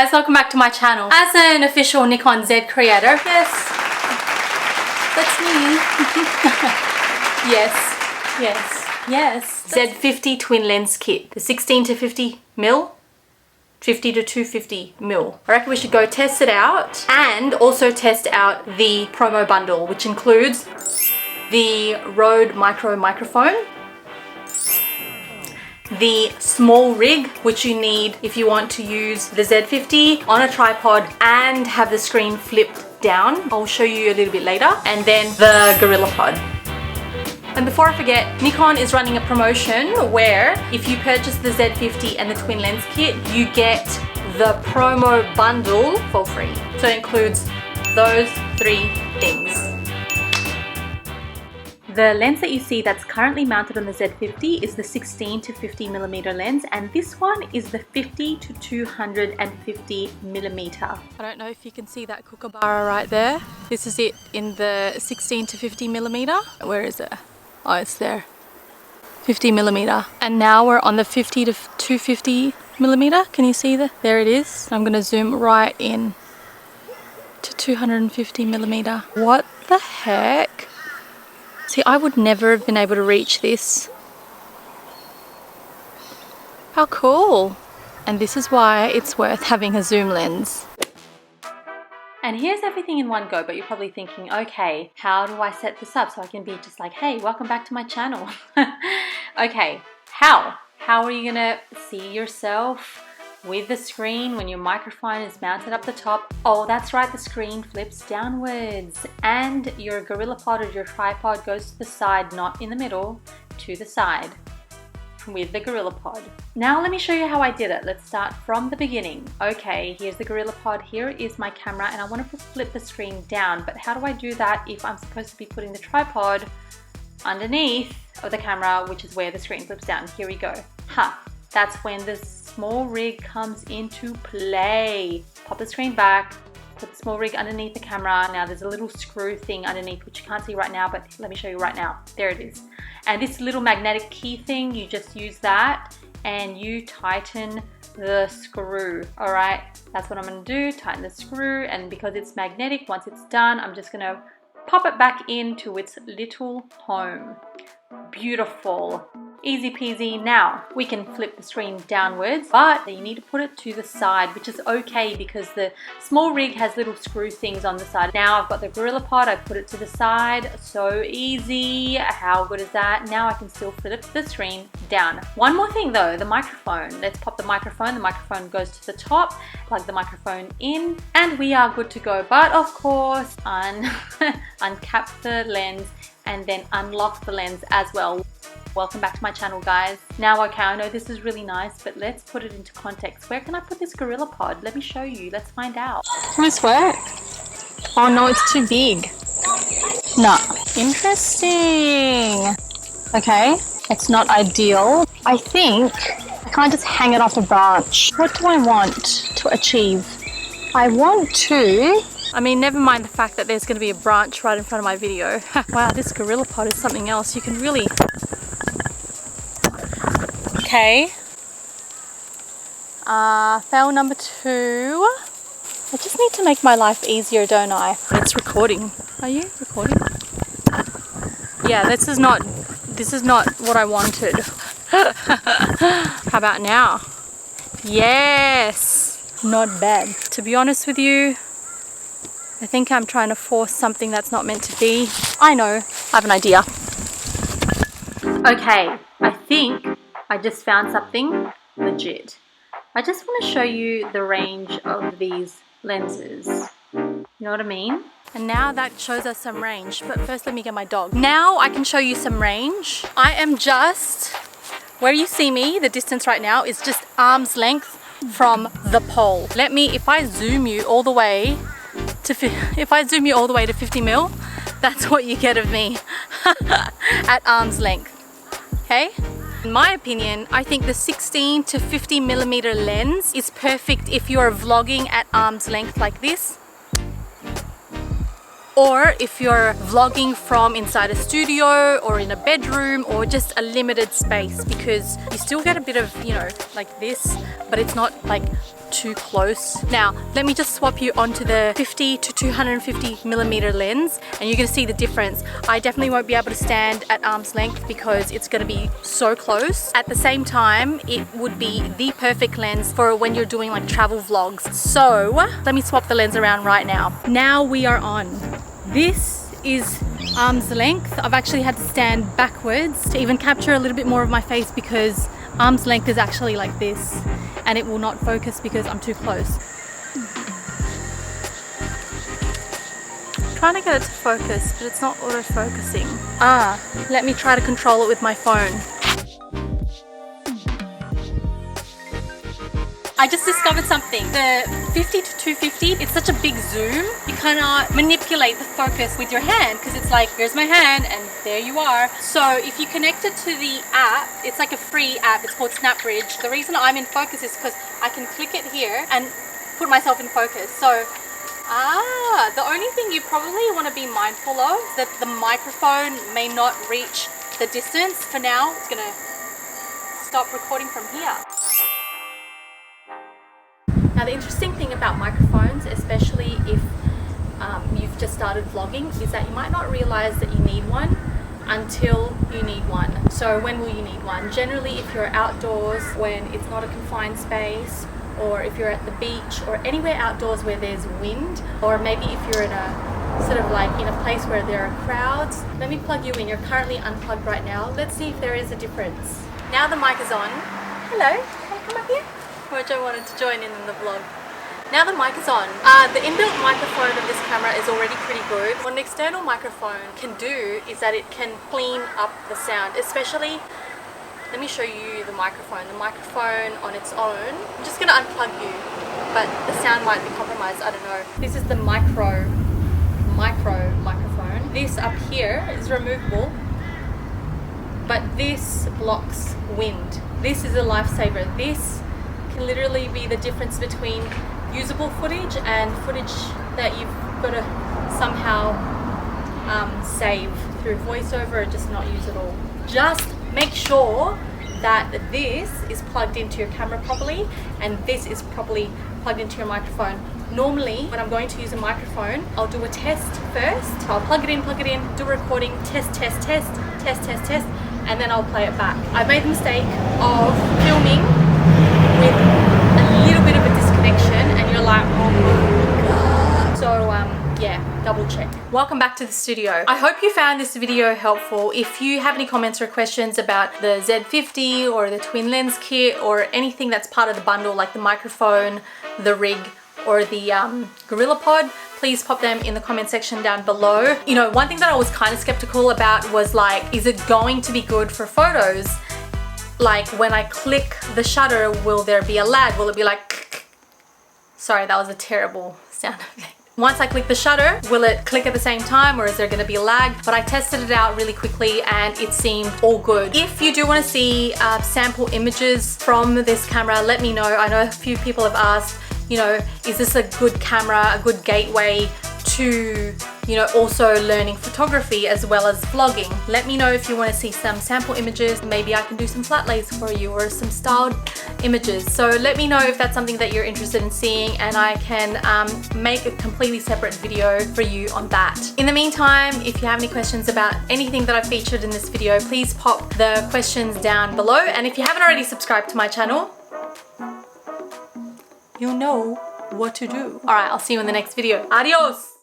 guys, welcome back to my channel. As an official Nikon Z creator, yes, that's me. yes. Z50 Twin Lens Kit, the 16 to 50 mil, 50 to 250 mil. I reckon we should go test it out and also test out the promo bundle, which includes the Rode Microphone, the small rig which you need if you want to use the Z50 on a tripod and have the screen flipped down. I'll show you a little bit later. And then the Gorillapod. And before I forget, Nikon is running a promotion where if you purchase the Z50 and the Twin Lens Kit, you get the promo bundle for free. So it includes those 3 things. The lens that you see that's currently mounted on the Z50 is the 16 to 50 millimeter lens, and this one is the 50 to 250 millimeter. I don't know if you can see that kookaburra right there. This is it in the 16 to 50 millimeter. Where is it? Oh, it's there. 50 millimeter. And now we're on the 50 to 250 millimeter. Can you see that? There it is. I'm gonna zoom right in to 250 millimeter. What the heck? See, I would never have been able to reach this. How cool! And this is why it's worth having a zoom lens. And here's everything in one go, but you're probably thinking, okay, how do I set this up so I can be just like, hey, welcome back to my channel. Okay, how? How are you gonna see yourself with the screen when your microphone is mounted up the top? Oh, that's right, the screen flips downwards and your Gorillapod or your tripod goes to the side, not in the middle, to the side with the Gorillapod. Now let me show you how I did it. Let's start from the beginning. Okay, here's the Gorillapod, here is my camera, and I want to flip the screen down, but how do I do that if I'm supposed to be putting the tripod underneath of the camera, which is where the screen flips down? Here we go. That's when the small rig comes into play. Pop the screen back, put the small rig underneath the camera. Now there's a little screw thing underneath which you can't see right now, but let me show you right now. There it is. And this little magnetic key thing, you just use that and you tighten the screw. All right, that's what I'm gonna do, tighten the screw, and because it's magnetic, once it's done, I'm just gonna pop it back into its little home. Beautiful. Easy peasy. Now we can flip the screen downwards, but you need to put it to the side, which is okay because the small rig has little screw things on the side. Now I've got the Gorillapod, I put it to the side. So easy. How good is that? Now I can still flip the screen down. One more thing though, the microphone. Let's pop the microphone. The microphone goes to the top, plug the microphone in, and we are good to go. But of course, uncap the lens and then unlock the lens as well. Welcome back to my channel, guys. Now, okay, I know this is really nice, but let's put it into context. Where can I put this Gorillapod? Let me show you. Let's find out. Will this work? Oh no, it's too big. No. Interesting. Okay, it's not ideal. I think I can't just hang it off a branch. What do I want to achieve? I want to... I mean, never mind the fact that there's going to be a branch right in front of my video. Wow, this Gorillapod is something else. You can really... Okay. Fail number 2. I just need to make my life easier, don't I? It's recording. Are you recording? Yeah, this is not what I wanted. How about now? Yes! Not bad. To be honest with you, I think I'm trying to force something that's not meant to be. I know, I have an idea. Okay, I think I just found something legit. I just want to show you the range of these lenses. You know what I mean? And now that shows us some range, but first let me get my dog. Now I can show you some range. I am just, where you see me, the distance right now is just arm's length from the pole. If I zoom you all the way to 50 mil, that's what you get of me at arm's length, okay? In my opinion, I think the 16 to 50 millimeter lens is perfect if you are vlogging at arm's length like this, or if you're vlogging from inside a studio or in a bedroom or just a limited space, because you still get a bit of, you know, like this, but it's not like too close. Now, let me just swap you onto the 50 to 250 millimeter lens and you're gonna see the difference. I definitely won't be able to stand at arm's length because it's gonna be so close. At the same time, it would be the perfect lens for when you're doing like travel vlogs. So, let me swap the lens around right now. Now we are on. This is arm's length. I've actually had to stand backwards to even capture a little bit more of my face because arm's length is actually like this and it will not focus because I'm too close. I'm trying to get it to focus, but it's not auto-focusing. Let me try to control it with my phone. I just discovered something. The 50 to 250, it's such a big zoom. You cannot manipulate the focus with your hand because it's like, here's my hand and there you are. So if you connect it to the app, it's like a free app. It's called SnapBridge. The reason I'm in focus is because I can click it here and put myself in focus. So, the only thing you probably want to be mindful of is that the microphone may not reach the distance. For now, it's gonna stop recording from here. Now the interesting thing about microphones, especially if you've just started vlogging, is that you might not realize that you need one until you need one. So when will you need one? Generally if you're outdoors when it's not a confined space, or if you're at the beach or anywhere outdoors where there's wind, or maybe if you're in a sort of like in a place where there are crowds. Let me plug you in. You're currently unplugged right now. Let's see if there is a difference. Now the mic is on. Hello, can you come up here? Mojo wanted to join in the vlog. Now the mic is on. The inbuilt microphone of this camera is already pretty good. What an external microphone can do is that it can clean up the sound, especially, let me show you the microphone. The microphone on its own, I'm just gonna unplug you, but the sound might be compromised, I don't know. This is the micro microphone. This up here is removable, but this blocks wind. This is a lifesaver. This can literally be the difference between usable footage and footage that you've got to somehow save through voiceover or just not use at all. Just make sure that this is plugged into your camera properly and this is properly plugged into your microphone. Normally, when I'm going to use a microphone, I'll do a test first. So I'll plug it in, do a recording, test, and then I'll play it back. I made the mistake of filming with a little bit of a disconnection and you're like, oh my god. So yeah, double check. Welcome back to the studio. I hope you found this video helpful. If you have any comments or questions about the Z50 or the Twin Lens Kit or anything that's part of the bundle like the microphone, the rig, or the Gorillapod, please pop them in the comment section down below. You know, one thing that I was kind of skeptical about was like, is it going to be good for photos? Like when I click the shutter, will there be a lag? Will it be like, sorry, that was a terrible sound effect. Once I click the shutter, will it click at the same time or is there gonna be a lag? But I tested it out really quickly and it seemed all good. If you do wanna see sample images from this camera, let me know. I know a few people have asked, you know, is this a good camera, a good gateway to, you know, also learning photography as well as vlogging? Let me know if you want to see some sample images. Maybe I can do some flat lays for you or some styled images. So let me know if that's something that you're interested in seeing and I can make a completely separate video for you on that. In the meantime, if you have any questions about anything that I featured in this video, please pop the questions down below. And if you haven't already subscribed to my channel, you'll know what to do. All right, I'll see you in the next video. Adios.